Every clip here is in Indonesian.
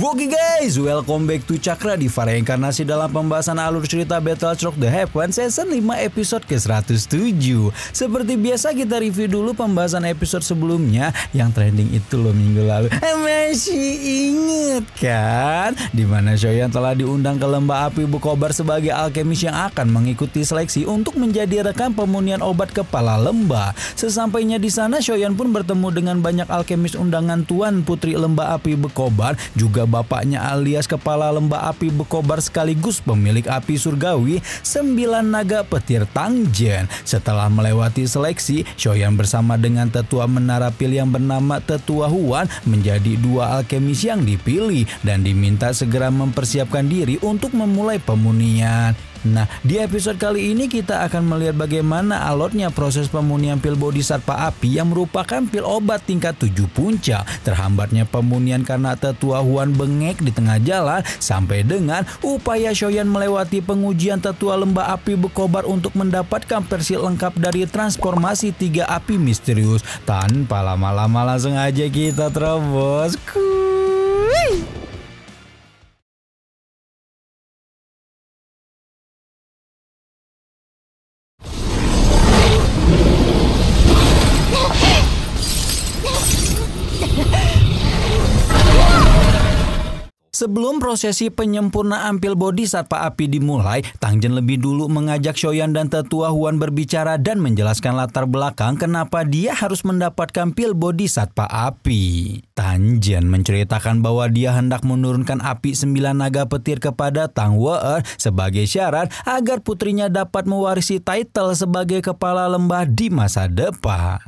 Oke guys, welcome back to Cakra di reinkarnasi dalam pembahasan alur cerita Battlestroke The Heaven Season 5 episode ke-107. Seperti biasa kita review dulu pembahasan episode sebelumnya yang trending itu loh minggu lalu. Masih inget kan? Dimana Shoyan telah diundang ke lembah api Bukobar sebagai alkemis yang akan mengikuti seleksi untuk menjadi rekan pemunihan obat kepala lembah. Sesampainya di sana, Shoyan pun bertemu dengan banyak alkemis undangan Tuan Putri Lembah Api Bukobar, juga bapaknya alias kepala Lembah Api Bukobar sekaligus pemilik api surgawi 9 naga petir Tangjen. Setelah melewati seleksi, Shoyan bersama dengan tetua Menara Pil yang bernama Tetua Huan menjadi dua alkemis yang dipilih dan diminta segera mempersiapkan diri untuk memulai pemunihan. Nah, di episode kali ini kita akan melihat bagaimana alotnya proses pemunihan pil Bodhisattva Api yang merupakan pil obat tingkat 7 puncak. Terhambatnya pemunihan karena Tetua Huan bengek di tengah jalan, sampai dengan upaya Shoyan melewati pengujian Tetua Lembah Api Bukobar untuk mendapatkan versi lengkap dari transformasi 3 api misterius. Tanpa lama-lama langsung aja kita terobos. Kuy. Sebelum prosesi penyempurnaan pil Bodhisattva Api dimulai, Tangjen lebih dulu mengajak Shoyan dan Tetua Huan berbicara dan menjelaskan latar belakang kenapa dia harus mendapatkan pil Bodhisattva Api. Tangjen menceritakan bahwa dia hendak menurunkan api 9 naga petir kepada Tang We'er sebagai syarat agar putrinya dapat mewarisi title sebagai kepala lembah di masa depan.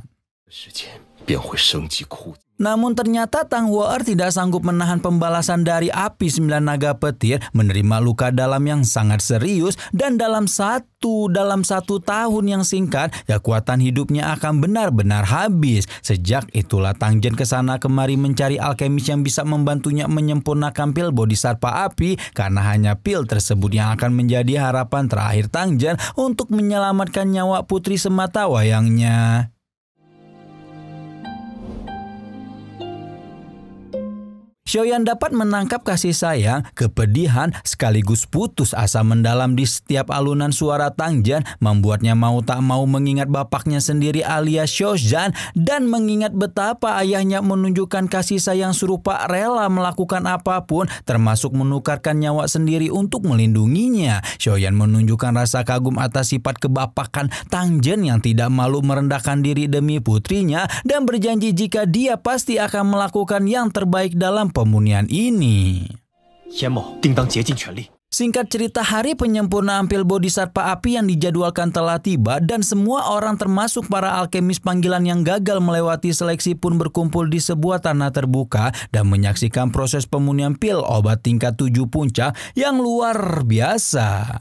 Namun ternyata Tang We'er tidak sanggup menahan pembalasan dari api 9 naga petir, menerima luka dalam yang sangat serius, dan dalam satu tahun yang singkat kekuatan hidupnya akan benar-benar habis. Sejak itulah Tangjen kesana kemari mencari alkemis yang bisa membantunya menyempurnakan pil Bodhisattva Api, karena hanya pil tersebut yang akan menjadi harapan terakhir Tangjen untuk menyelamatkan nyawa putri sematawayangnya. Shoyan dapat menangkap kasih sayang, kepedihan, sekaligus putus asa mendalam di setiap alunan suara Tangjen, membuatnya mau tak mau mengingat bapaknya sendiri alias Shozan, dan mengingat betapa ayahnya menunjukkan kasih sayang serupa, rela melakukan apapun, termasuk menukarkan nyawa sendiri untuk melindunginya. Shoyan menunjukkan rasa kagum atas sifat kebapakan Tangjen yang tidak malu merendahkan diri demi putrinya, dan berjanji jika dia pasti akan melakukan yang terbaik dalam pemunihan ini. Singkat cerita, hari penyempurnaan pil Bodhisattva Api yang dijadwalkan telah tiba, dan semua orang termasuk para alkemis panggilan yang gagal melewati seleksi pun berkumpul di sebuah tanah terbuka dan menyaksikan proses pemunihan pil obat tingkat 7 puncak yang luar biasa.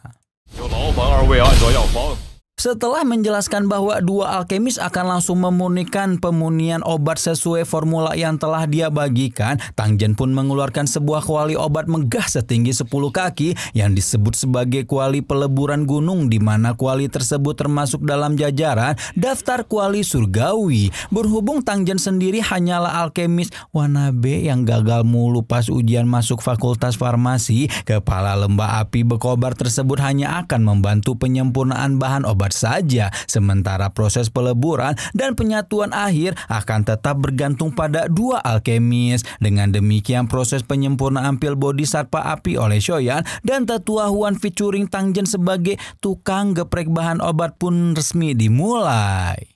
Setelah menjelaskan bahwa dua alkemis akan langsung memunikan pemunihan obat sesuai formula yang telah dia bagikan, Tangjen pun mengeluarkan sebuah kuali obat megah setinggi 10 kaki yang disebut sebagai kuali peleburan gunung, di mana kuali tersebut termasuk dalam jajaran daftar kuali surgawi. Berhubung Tangjen sendiri hanyalah alkemis wannabe yang gagal mulu pas ujian masuk fakultas farmasi, kepala lembah api Bukobar tersebut hanya akan membantu penyempurnaan bahan obat saja, sementara proses peleburan dan penyatuan akhir akan tetap bergantung pada dua alkemis. Dengan demikian, proses penyempurnaan pil Bodhisattva Api oleh Shoyan dan Tetua Huan featuring Tangjen sebagai tukang geprek bahan obat pun resmi dimulai.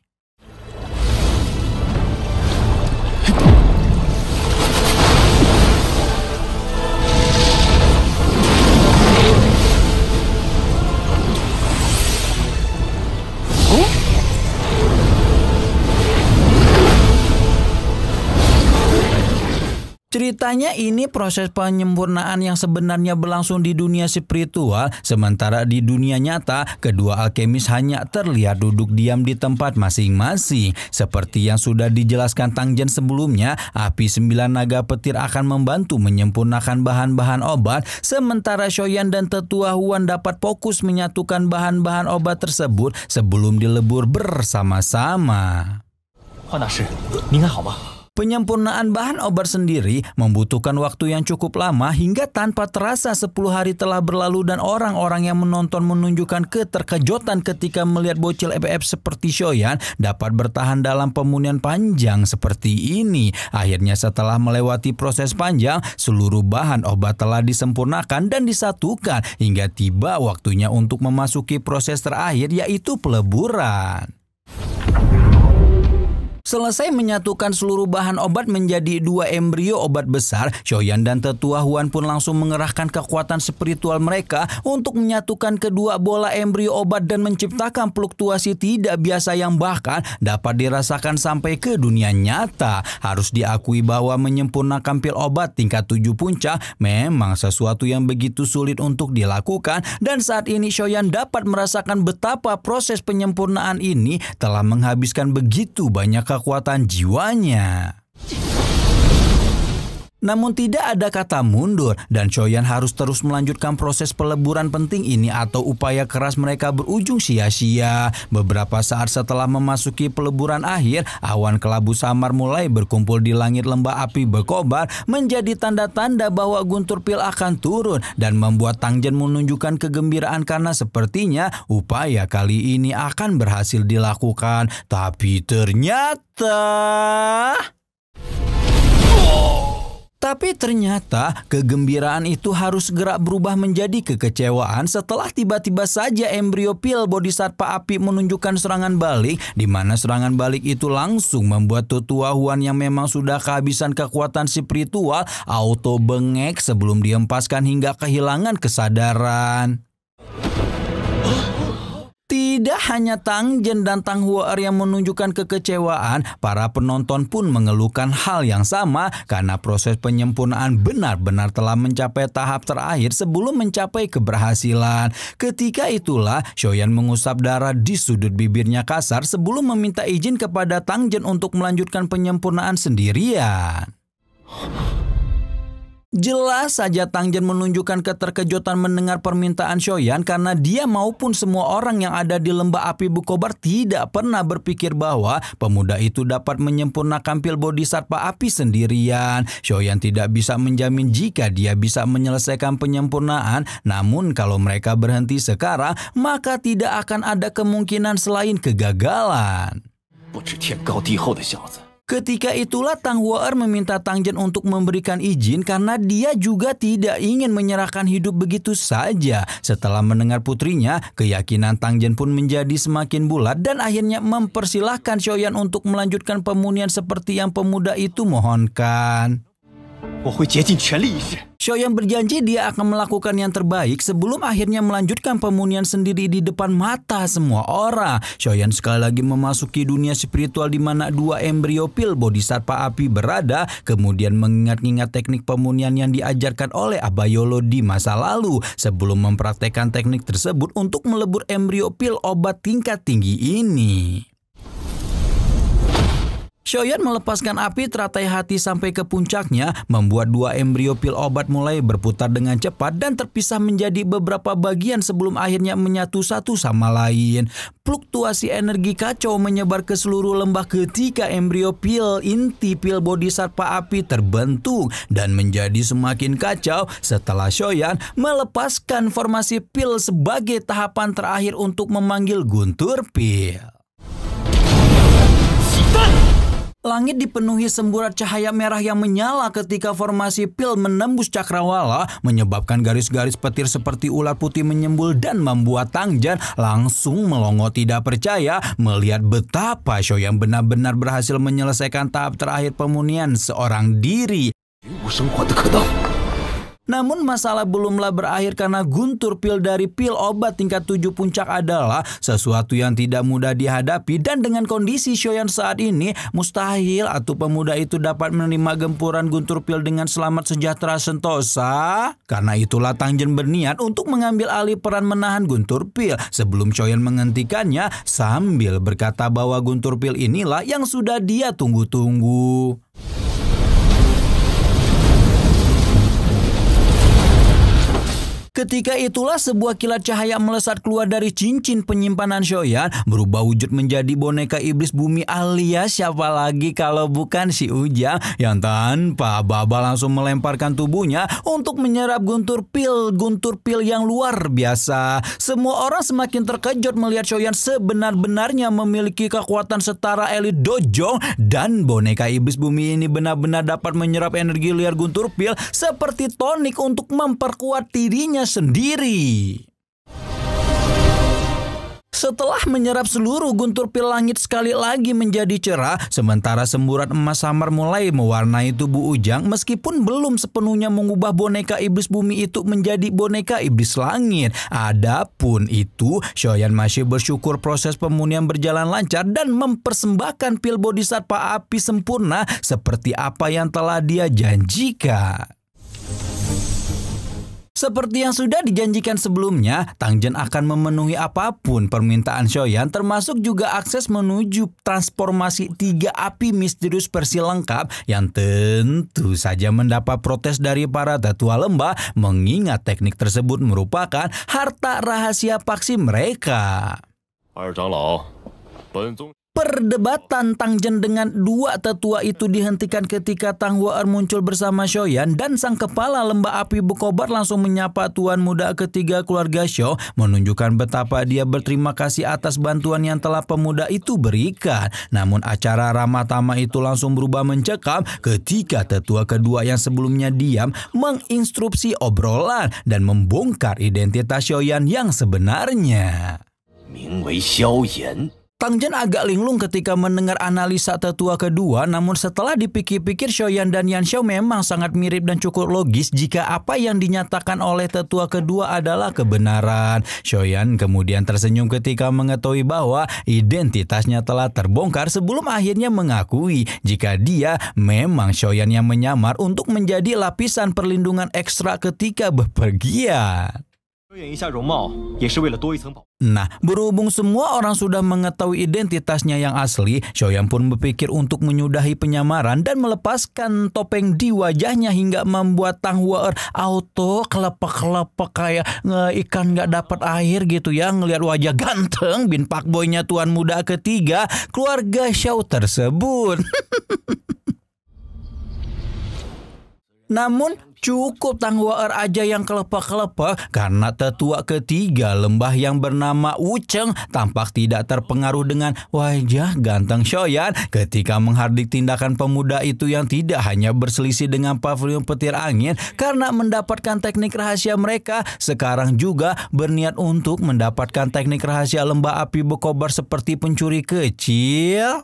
Ceritanya ini proses penyempurnaan yang sebenarnya berlangsung di dunia spiritual, sementara di dunia nyata kedua alkemis hanya terlihat duduk diam di tempat masing-masing. Seperti yang sudah dijelaskan Tangjen sebelumnya, api 9 naga petir akan membantu menyempurnakan bahan-bahan obat, sementara Shoyan dan Tetua Huan dapat fokus menyatukan bahan-bahan obat tersebut sebelum dilebur bersama-sama. Penyempurnaan bahan obat sendiri membutuhkan waktu yang cukup lama hingga tanpa terasa 10 hari telah berlalu dan orang-orang yang menonton menunjukkan keterkejutan ketika melihat bocil EPF seperti Shoyan dapat bertahan dalam pemunian panjang seperti ini. Akhirnya setelah melewati proses panjang, seluruh bahan obat telah disempurnakan dan disatukan hingga tiba waktunya untuk memasuki proses terakhir yaitu peleburan. Selesai menyatukan seluruh bahan obat menjadi 2 embrio obat besar, Shoyan dan Tetua Huan pun langsung mengerahkan kekuatan spiritual mereka untuk menyatukan kedua bola embrio obat dan menciptakan fluktuasi tidak biasa yang bahkan dapat dirasakan sampai ke dunia nyata. Harus diakui bahwa menyempurnakan pil obat tingkat 7 puncak memang sesuatu yang begitu sulit untuk dilakukan, dan saat ini Shoyan dapat merasakan betapa proses penyempurnaan ini telah menghabiskan begitu banyak kekuatan jiwanya. Namun tidak ada kata mundur dan Shoyan harus terus melanjutkan proses peleburan penting ini atau upaya keras mereka berujung sia-sia. Beberapa saat setelah memasuki peleburan akhir, awan kelabu samar mulai berkumpul di langit lembah api berkobar menjadi tanda-tanda bahwa guntur pil akan turun dan membuat Tang Jen menunjukkan kegembiraan karena sepertinya upaya kali ini akan berhasil dilakukan. Tapi ternyata kegembiraan itu harus segera berubah menjadi kekecewaan setelah tiba-tiba saja embrio pil Bodhisattva api menunjukkan serangan balik, di mana serangan balik itu langsung membuat Tetua Huan yang memang sudah kehabisan kekuatan spiritual auto bengek sebelum dihempaskan hingga kehilangan kesadaran. Tidak hanya Tang Jen dan Tang Hua yang menunjukkan kekecewaan, para penonton pun mengeluhkan hal yang sama karena proses penyempurnaan benar-benar telah mencapai tahap terakhir sebelum mencapai keberhasilan. Ketika itulah Shoyan mengusap darah di sudut bibirnya kasar sebelum meminta izin kepada Tang Jen untuk melanjutkan penyempurnaan sendirian. Jelas saja Tang Jen menunjukkan keterkejutan mendengar permintaan Shoyan karena dia maupun semua orang yang ada di lembah api Bukobar tidak pernah berpikir bahwa pemuda itu dapat menyempurnakan pil Bodhisattva api sendirian. Shoyan tidak bisa menjamin jika dia bisa menyelesaikan penyempurnaan, namun kalau mereka berhenti sekarang maka tidak akan ada kemungkinan selain kegagalan. Ketika itulah Tang Hua meminta Tang Jen untuk memberikan izin karena dia juga tidak ingin menyerahkan hidup begitu saja. Setelah mendengar putrinya, keyakinan Tang Jen pun menjadi semakin bulat dan akhirnya mempersilahkan Shoyan untuk melanjutkan pemunian seperti yang pemuda itu mohonkan. Shoyan berjanji dia akan melakukan yang terbaik sebelum akhirnya melanjutkan pemunian sendiri di depan mata semua orang. Shoyan sekali lagi memasuki dunia spiritual di mana 2 embrio pil Bodhisattva api berada, kemudian mengingat-ingat teknik pemunian yang diajarkan oleh Abayolo di masa lalu sebelum mempraktekkan teknik tersebut untuk melebur embrio pil obat tingkat tinggi ini. Shoyan melepaskan api teratai hati sampai ke puncaknya, membuat 2 embrio pil obat mulai berputar dengan cepat dan terpisah menjadi beberapa bagian sebelum akhirnya menyatu satu sama lain. Fluktuasi energi kacau menyebar ke seluruh lembah ketika embrio pil inti pil Bodhisattva api terbentuk dan menjadi semakin kacau setelah Shoyan melepaskan formasi pil sebagai tahapan terakhir untuk memanggil guntur pil. Langit dipenuhi semburat cahaya merah yang menyala ketika formasi pil menembus cakrawala, menyebabkan garis-garis petir seperti ular putih menyembul dan membuat Tang Jen langsung melongo tidak percaya melihat betapa Shoyan benar-benar berhasil menyelesaikan tahap terakhir pemunian seorang diri. Namun masalah belumlah berakhir karena guntur pil dari pil obat tingkat 7 puncak adalah sesuatu yang tidak mudah dihadapi, dan dengan kondisi Shoyan saat ini mustahil atau pemuda itu dapat menerima gempuran guntur pil dengan selamat sejahtera sentosa. Karena itulah Tang Jen berniat untuk mengambil alih peran menahan guntur pil sebelum Shoyan menghentikannya sambil berkata bahwa guntur pil inilah yang sudah dia tunggu-tunggu. Ketika itulah sebuah kilat cahaya melesat keluar dari cincin penyimpanan Shoyan, berubah wujud menjadi boneka iblis bumi alias siapa lagi kalau bukan si Ujang yang tanpa aba-aba langsung melemparkan tubuhnya untuk menyerap guntur pil yang luar biasa. Semua orang semakin terkejut melihat Shoyan sebenar-benarnya memiliki kekuatan setara elit Dojong, dan boneka iblis bumi ini benar-benar dapat menyerap energi liar guntur pil seperti tonik untuk memperkuat dirinya sendiri. Setelah menyerap seluruh guntur pil, langit sekali lagi menjadi cerah, sementara semburat emas samar mulai mewarnai tubuh Ujang meskipun belum sepenuhnya mengubah boneka iblis bumi itu menjadi boneka iblis langit. Adapun itu, Shoyan masih bersyukur proses pemunihan berjalan lancar dan mempersembahkan pil bodhisattva api sempurna seperti apa yang telah dia janjikan. Seperti yang sudah dijanjikan sebelumnya, Tang Jen akan memenuhi apapun permintaan Shoyan, termasuk juga akses menuju transformasi 3 api misterius versi lengkap yang tentu saja mendapat protes dari para tetua lembah, mengingat teknik tersebut merupakan harta rahasia paksi mereka. Perdebatan Tang Jen dengan 2 tetua itu dihentikan ketika Tang Hua muncul bersama Shoyan, dan sang kepala lembah api berkobar langsung menyapa tuan muda ketiga keluarga Shou, menunjukkan betapa dia berterima kasih atas bantuan yang telah pemuda itu berikan. Namun acara ramah tamah itu langsung berubah mencekam ketika tetua kedua yang sebelumnya diam menginstruksi obrolan dan membongkar identitas Shoyan yang sebenarnya. Tang Jen agak linglung ketika mendengar analisa tetua kedua, namun setelah dipikir-pikir Shoyan dan Yan Xiao memang sangat mirip dan cukup logis jika apa yang dinyatakan oleh tetua kedua adalah kebenaran. Shoyan kemudian tersenyum ketika mengetahui bahwa identitasnya telah terbongkar sebelum akhirnya mengakui jika dia memang Shoyan yang menyamar untuk menjadi lapisan perlindungan ekstra ketika bepergian. Nah, berhubung semua orang sudah mengetahui identitasnya yang asli, Shoyan pun berpikir untuk menyudahi penyamaran dan melepaskan topeng di wajahnya hingga membuat Tang Hua auto kelepek-kelepek kayak ikan gak dapat air gitu ya ngelihat wajah ganteng bin Pak Boy-nya tuan muda ketiga keluarga Shou tersebut. Namun cukup Tang Hua aja yang kelepek-kelepek karena tetua ketiga lembah yang bernama Wu Cheng tampak tidak terpengaruh dengan wajah ganteng Shoyan ketika menghardik tindakan pemuda itu yang tidak hanya berselisih dengan pavilion petir angin karena mendapatkan teknik rahasia mereka, sekarang juga berniat untuk mendapatkan teknik rahasia lembah api berkobar seperti pencuri kecil.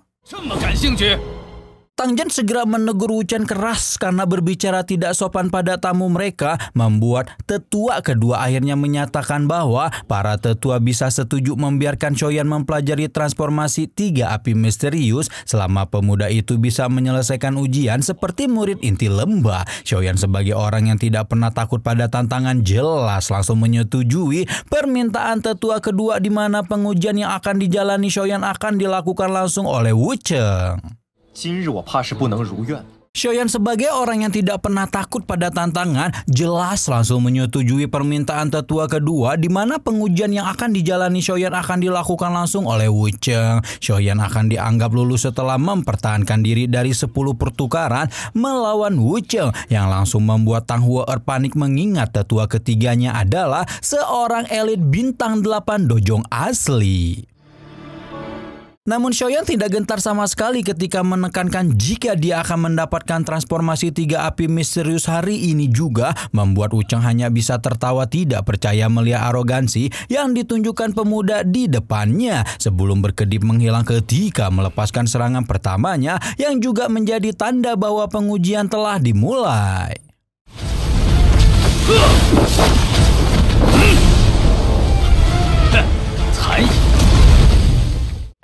Tang Jen segera menegur Wu Chen keras karena berbicara tidak sopan pada tamu mereka, membuat tetua kedua akhirnya menyatakan bahwa para tetua bisa setuju membiarkan Shoyan mempelajari transformasi 3 api misterius selama pemuda itu bisa menyelesaikan ujian seperti murid inti lembah. Shoyan sebagai orang yang tidak pernah takut pada tantangan jelas langsung menyetujui permintaan tetua kedua di mana pengujian yang akan dijalani Shoyan akan dilakukan langsung oleh Wu Cheng. Shoyan sebagai orang yang tidak pernah takut pada tantangan jelas langsung menyetujui permintaan tetua kedua di mana pengujian yang akan dijalani Shoyan akan dilakukan langsung oleh Wu Cheng. Shoyan akan dianggap lulus setelah mempertahankan diri dari 10 pertukaran melawan Wu Cheng yang langsung membuat Tang Hua panik mengingat tetua ketiganya adalah seorang elit bintang 8 Dojong asli. Namun Shoyan tidak gentar sama sekali ketika menekankan jika dia akan mendapatkan transformasi 3 api misterius hari ini juga, membuat Wu Cheng hanya bisa tertawa tidak percaya melihat arogansi yang ditunjukkan pemuda di depannya sebelum berkedip menghilang ketika melepaskan serangan pertamanya yang juga menjadi tanda bahwa pengujian telah dimulai.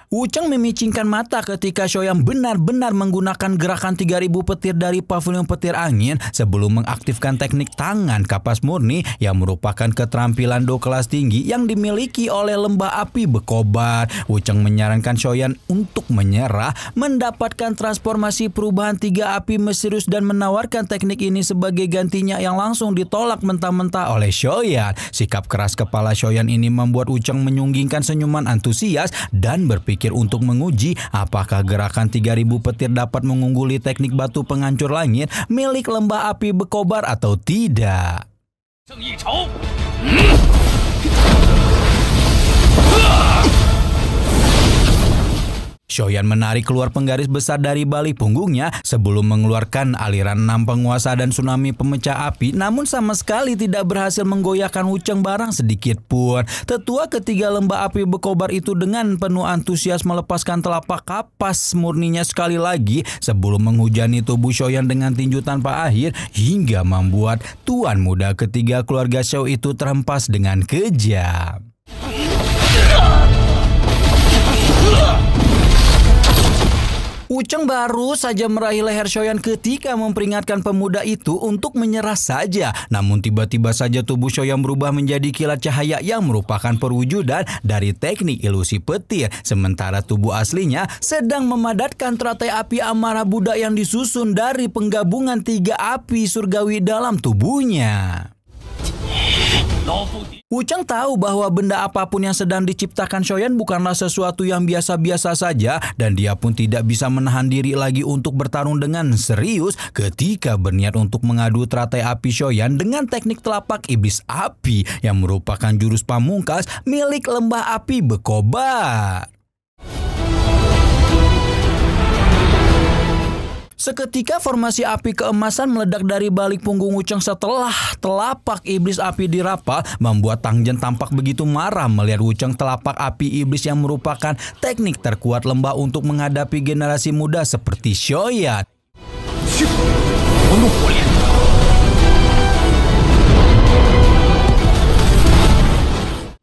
Wucheng memicingkan mata ketika Shoyan benar-benar menggunakan gerakan 3000 petir dari pavilion petir angin sebelum mengaktifkan teknik tangan kapas murni yang merupakan keterampilan do kelas tinggi yang dimiliki oleh lembah api Bekobar. Wucheng menyarankan Shoyan untuk menyerah, mendapatkan transformasi perubahan 3 api misterius dan menawarkan teknik ini sebagai gantinya yang langsung ditolak mentah-mentah oleh Shoyan. Sikap keras kepala Shoyan ini membuat Wucheng menyunggingkan senyuman antusias dan berpikir untuk menguji apakah gerakan 3000 petir dapat mengungguli teknik batu penghancur langit milik lembah api Bekobar atau tidak. Shoyan menarik keluar penggaris besar dari balik punggungnya sebelum mengeluarkan aliran 6 penguasa dan tsunami pemecah api, namun sama sekali tidak berhasil menggoyahkan Wucheng barang sedikit pun. Tetua ketiga lembah api Bekobar itu dengan penuh antusias melepaskan telapak kapas murninya sekali lagi sebelum menghujani tubuh Shoyan dengan tinju tanpa akhir hingga membuat tuan muda ketiga keluarga Shou itu terhempas dengan kejam. Wucheng baru saja meraih leher Shoyan ketika memperingatkan pemuda itu untuk menyerah saja. Namun tiba-tiba saja tubuh Shoyan berubah menjadi kilat cahaya yang merupakan perwujudan dari teknik ilusi petir. Sementara tubuh aslinya sedang memadatkan teratai api amarah Buddha yang disusun dari penggabungan 3 api surgawi dalam tubuhnya. Wucheng tahu bahwa benda apapun yang sedang diciptakan Shoyan bukanlah sesuatu yang biasa-biasa saja dan dia pun tidak bisa menahan diri lagi untuk bertarung dengan serius ketika berniat untuk mengadu teratai api Shoyan dengan teknik telapak iblis api yang merupakan jurus pamungkas milik lembah api Bekobar. Seketika formasi api keemasan meledak dari balik punggung Wucheng setelah telapak iblis api dirapal, membuat Tang Zhen tampak begitu marah melihat Wucheng telapak api iblis yang merupakan teknik terkuat lembah untuk menghadapi generasi muda seperti Shoyan.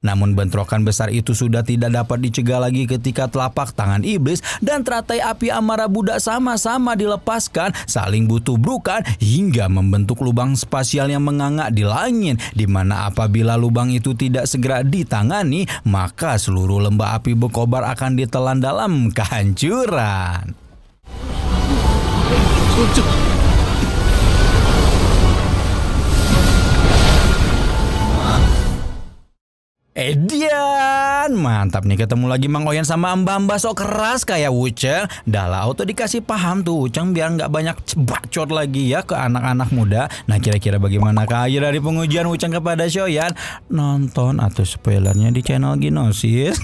Namun bentrokan besar itu sudah tidak dapat dicegah lagi ketika telapak tangan iblis dan teratai api amarah Buddha sama-sama dilepaskan, saling bertubrukan hingga membentuk lubang spasial yang menganga di langit, di mana apabila lubang itu tidak segera ditangani, maka seluruh lembah api Bekobar akan ditelan dalam kehancuran. Edian, mantap nih ketemu lagi Mang Oyan sama mbak-mbak sok keras kayak Wucheng. Dah lah auto dikasih paham tuh Wucheng biar nggak banyak bacot lagi ya ke anak-anak muda. Nah kira-kira bagaimana akhir dari pengujian Wucheng kepada Shoyan? Nonton atau spoilernya di channel Ginosis.